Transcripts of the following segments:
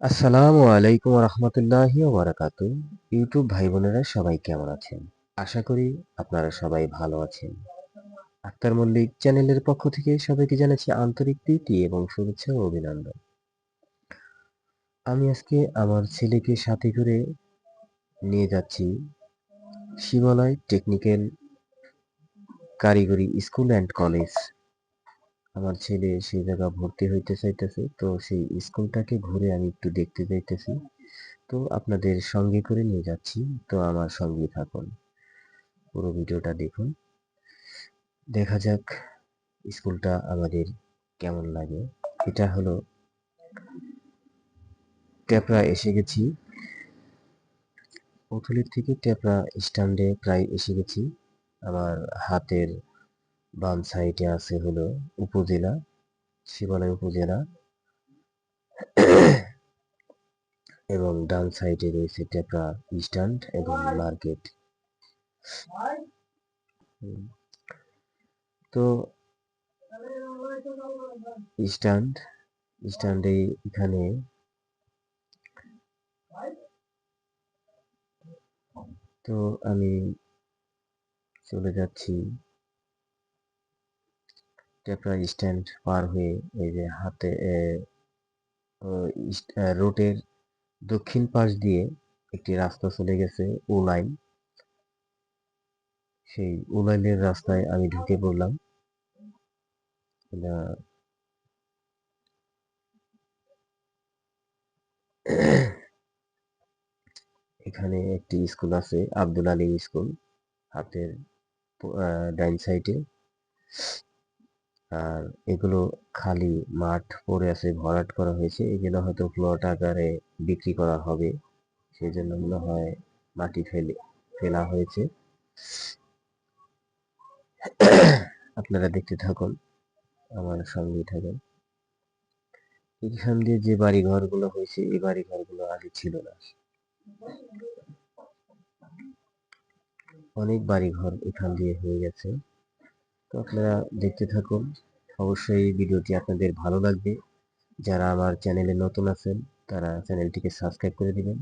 আসসালামু আলাইকুম রহমতুল্লাহি বারাকাতু। ইউটিউব ভাই বোনেরা সবাই কেমন আছেন? আশা করি আপনারা সবাই ভালো আছেন। আক্তার মল্লিক চ্যানেলের পক্ষ থেকে সবাইকে জানাচ্ছি আন্তরিক প্রীতি এবং শুভেচ্ছা ও অভিনন্দন। আমি আজকে আমার ছেলেকে সাথে করে নিয়ে যাচ্ছি শিবালয় টেকনিক্যাল কারিগরি স্কুল অ্যান্ড কলেজ। আমার ছেলে সেই জায়গা ভর্তি হইতে চাইতেছে, তো সেই স্কুলটাকে ঘুরে আমি একটু দেখতে যাইতেছি। তো আপনাদের সঙ্গে করে নিয়ে যাচ্ছি, তো আমার সঙ্গেই থাকুন, পুরো ভিডিওটা দেখুন। দেখা যাক স্কুলটা আমাদের কেমন লাগে। এটা হলো টেপরা এসে গেছি, পথলির থেকে টেপরা স্ট্যান্ডে প্রায় এসে গেছি। আমার হাতের বাম সাইডে আছে হলো উপজেলা, শিবালয় উপজেলা, এবং ডান সাইডে রয়েছে টেপরা স্ট্যান্ড এবং মার্কেট। তো স্ট্যান্ডে এখানে তো আমি চলে যাচ্ছি টেপরা স্ট্যান্ড পার হয়ে। এই যে হাতে রোডের দক্ষিণ পাশ দিয়ে একটি রাস্তা চলে গেছে, উলাইন। সেই উলাইনের রাস্তায় আমি ঢুকে পড়লাম। এখানে একটি স্কুল আছে, আব্দুল আলিম স্কুল, হাতের ডাইন সাইডে। আর এগুলো খালি মাঠ পড়ে আছে, ভরাট করা হয়েছে। এগুলো হয়তো প্লট আকারে বিক্রি করা হবে, সেই জন্য মনে হয় মাটি ফেলা হয়েছে। আপনারা দেখতে থাকুন, আমার সঙ্গেই থাকুন। এখান দিয়ে যে বাড়ি ঘরগুলো হয়েছে, এই বাড়ি ঘরগুলো আগে ছিল না। অনেক বাড়ি ঘর এখান দিয়ে হয়ে গেছে। তো আপনারা দেখতে থাকুন, অবশ্যই ভিডিওটি আপনাদের ভালো লাগবে। যারা আমার চ্যানেলে নতুন আছেন তারা চ্যানেলটিকে সাবস্ক্রাইব করে দিবেন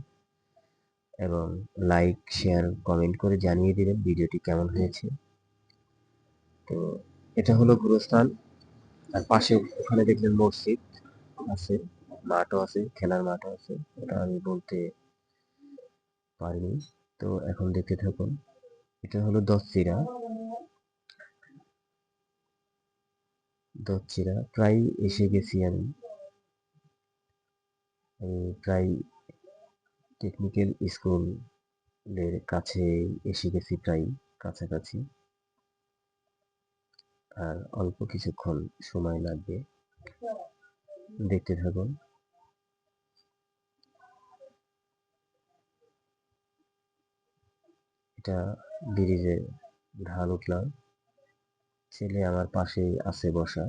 এবং লাইক শেয়ার কমেন্ট করে জানিয়ে দিবেন ভিডিওটি কেমন হয়েছে। তো এটা হলো গুরুস্থান। আর পাশে ওখানে দেখলেন মসজিদ আছে, মাঠও আছে, খেলার মাঠও আছে, ওটা আমি বলতে পারিনি। তো এখন দেখতে থাকুন। এটা হলো দচ্চিরা প্রায় এসে গেছি আমি। প্রায় টেকনিক্যাল স্কুলের কাছে এসে গেছি, প্রায় কাছাকাছি। আর অল্প কিছুক্ষণ সময় লাগবে, দেখতে থাকুন। এটা ব্রিজে ঢাল উঠলাম, ছেলে আমার পাশেই আছে বসা।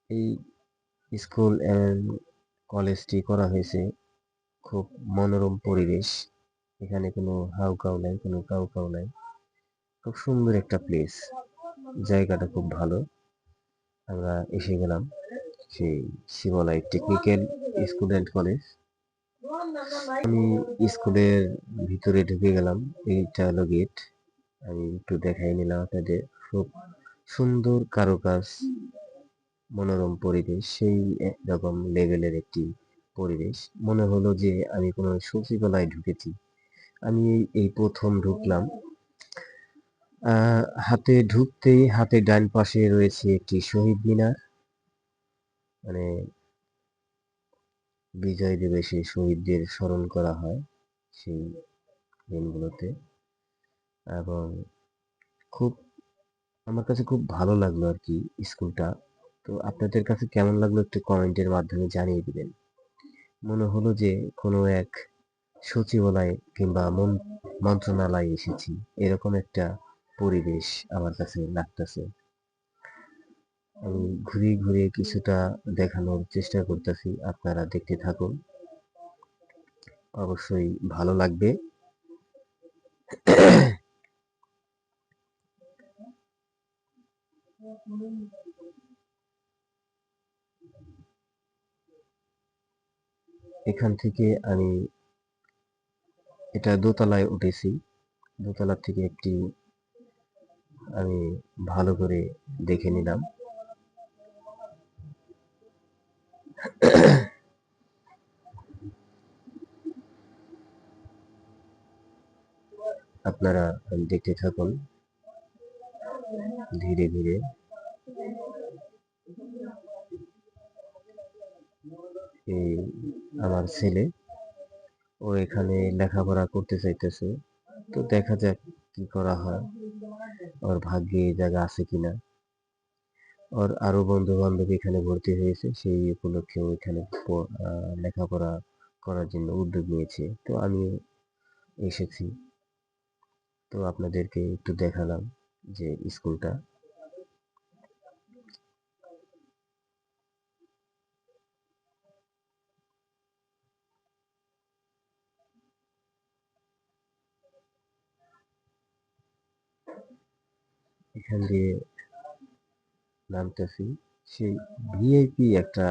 এই স্কুল এন্ড কলেজটি করা হয়েছে খুব মনোরম পরিবেশ। এখানে কোনো হাউকাউ নাই, কোনো কাউ নাই। খুব সুন্দর একটা প্লেস, জায়গাটা খুব ভালো। আমরা এসে গেলাম সেই শিবালয় টেকনিক্যাল স্কুল অ্যান্ড কলেজ। আমি স্কুলের ভিতরে ঢুকে গেলাম, এইটা হলো গেট। আমি একটু দেখাই নিলাম আপনাদের। খুব সুন্দর কারুকাজ, মনোরম পরিবেশ, সেই রকম লেভেলের একটি পরিবেশ। মনে হলো যে আমি কোনো সচিবালয়ে ঢুকেছি। আমি এই প্রথম ঢুকলাম। হাতে ঢুকতেই হাতে ডান পাশে রয়েছে একটি শহীদ মিনার, মানে বিজয় দিবসে শহীদদের স্মরণ করা হয় সেই দিনগুলোতে। এবং খুব আমার কাছে খুব ভালো লাগলো আর কি স্কুলটা। তো আপনাদের কাছে কেমন লাগলো একটু কমেন্টের মাধ্যমে জানিয়ে দিবেন। মনে হলো যে কোনো এক সচিবালয় কিংবা মন্ত্রণালয়ে এসেছি, এরকম একটা পরিবেশ আমার কাছে লাগতেছে। আমি ঘুরিয়ে ঘুরিয়ে কিছুটা দেখানোর চেষ্টা করতেছি, আপনারা দেখতে থাকুন। অবশ্যই ভালো লাগবে। এখান থেকে আমি এটা দোতলায় উঠেছি। দোতলা থেকে একটি আমি ভালো করে দেখে নিলাম। আপনারা দেখতে থাকুন ধীরে ধীরে। এই আমার ছেলে, ও এখানে লেখাপড়া করতে চাইতেছে, তো দেখা যাক কি করা হয়, ওর ভাগ্যে এই জায়গা আছে কিনা। ওর আরো বন্ধু বান্ধব এখানে ভর্তি হয়েছে, সেই উপলক্ষে ও এখানে লেখাপড়া করার জন্য উদ্যোগ নিয়েছে, তো আমি এসেছি। তো আপনাদেরকে একটু দেখালাম যে স্কুলটা। এখান দিয়ে নামতেছি, সেই ভিআইপি একটা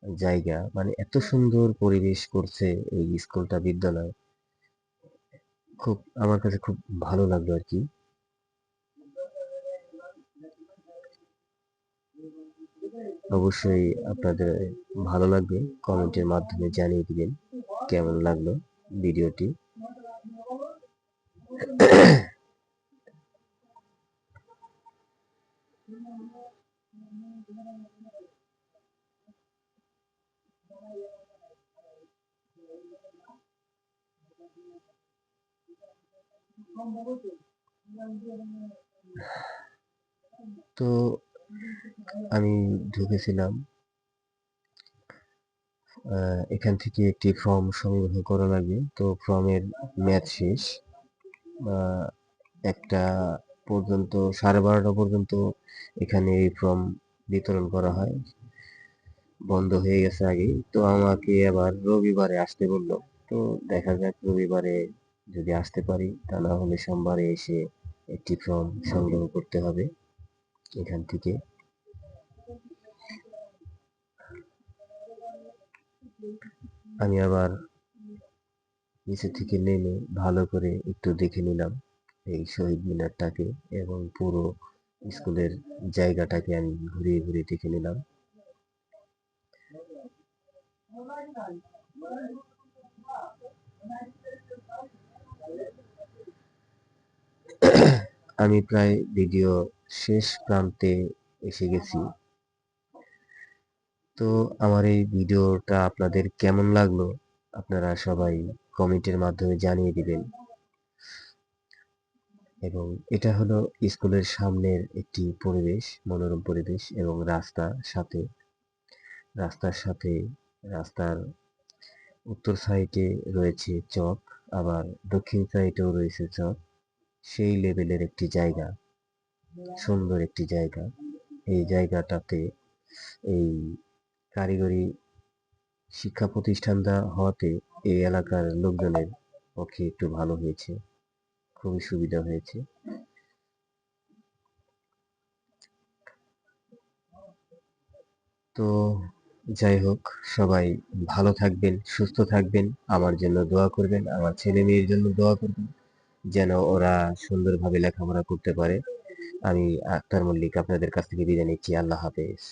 জায়গা, মানে এত সুন্দর পরিবেশ করছে এই স্কুলটা, বিদ্যালয়। খুব আমার কাছে খুব ভালো লাগলো আর কি। অবশ্যই আপনাদের ভালো লাগবে, কমেন্টের মাধ্যমে জানিয়ে দিবেন কেমন লাগলো ভিডিওটি। তো আমি ঢুকেছিলাম, এখান থেকে একটি ফর্ম সংগ্রহ করা লাগবে। তো ফর্মের মেয়াদ শেষ, একটা পর্যন্ত, 12:30 পর্যন্ত এখানে এই ফর্ম বিতরণ করা হয়, বন্ধ হয়ে গেছে আগেই। তো আমাকে আবার রবিবারে আসতে বললো, তো দেখা যাক রবিবারে যদি আসতে পারি, তা না হলে সোমবারে এসে একটি ফর্ম সংগ্রহ করতে হবে এখান থেকে। আমি আবার নিচে থেকে নেমে ভালো করে একটু দেখে নিলাম এই শহীদ মিনারটাকে, এবং পুরো স্কুলের জায়গাটাকে আমি ঘুরিয়ে ঘুরিয়ে দেখে নিলাম। আমি প্রায় ভিডিও শেষ প্রান্তে এসে গেছি। তো আমার এই ভিডিওটা আপনাদের কেমন লাগলো আপনারা সবাই কমেন্টের মাধ্যমে জানিয়ে দিবেন। এবং এটা হলো স্কুলের সামনের একটি পরিবেশ, মনোরম পরিবেশ, এবং রাস্তার সাথে রাস্তার উত্তর সাইডে রয়েছে চক, আবার দক্ষিণ সাইডেও রয়েছে চক। সেই লেভেলের একটি জায়গা, সুন্দর একটি জায়গা। এই জায়গাটাতে এই কারিগরি শিক্ষা প্রতিষ্ঠানটা হওয়াতে এই এলাকার লোকজনের পক্ষে একটু ভালো হয়েছে, খুবই সুবিধা হয়েছে। তো যাই হোক, সবাই ভালো থাকবেন, সুস্থ থাকবেন, আমার জন্য দোয়া করবেন, আমার ছেলে মেয়ের জন্য দোয়া করবেন, যেন ওরা সুন্দরভাবে লেখাপড়া করতে পারে। আমি আক্তার মল্লিক আপনাদের কাছ থেকে বিদায় নিচ্ছি। আল্লাহ হাফেজ।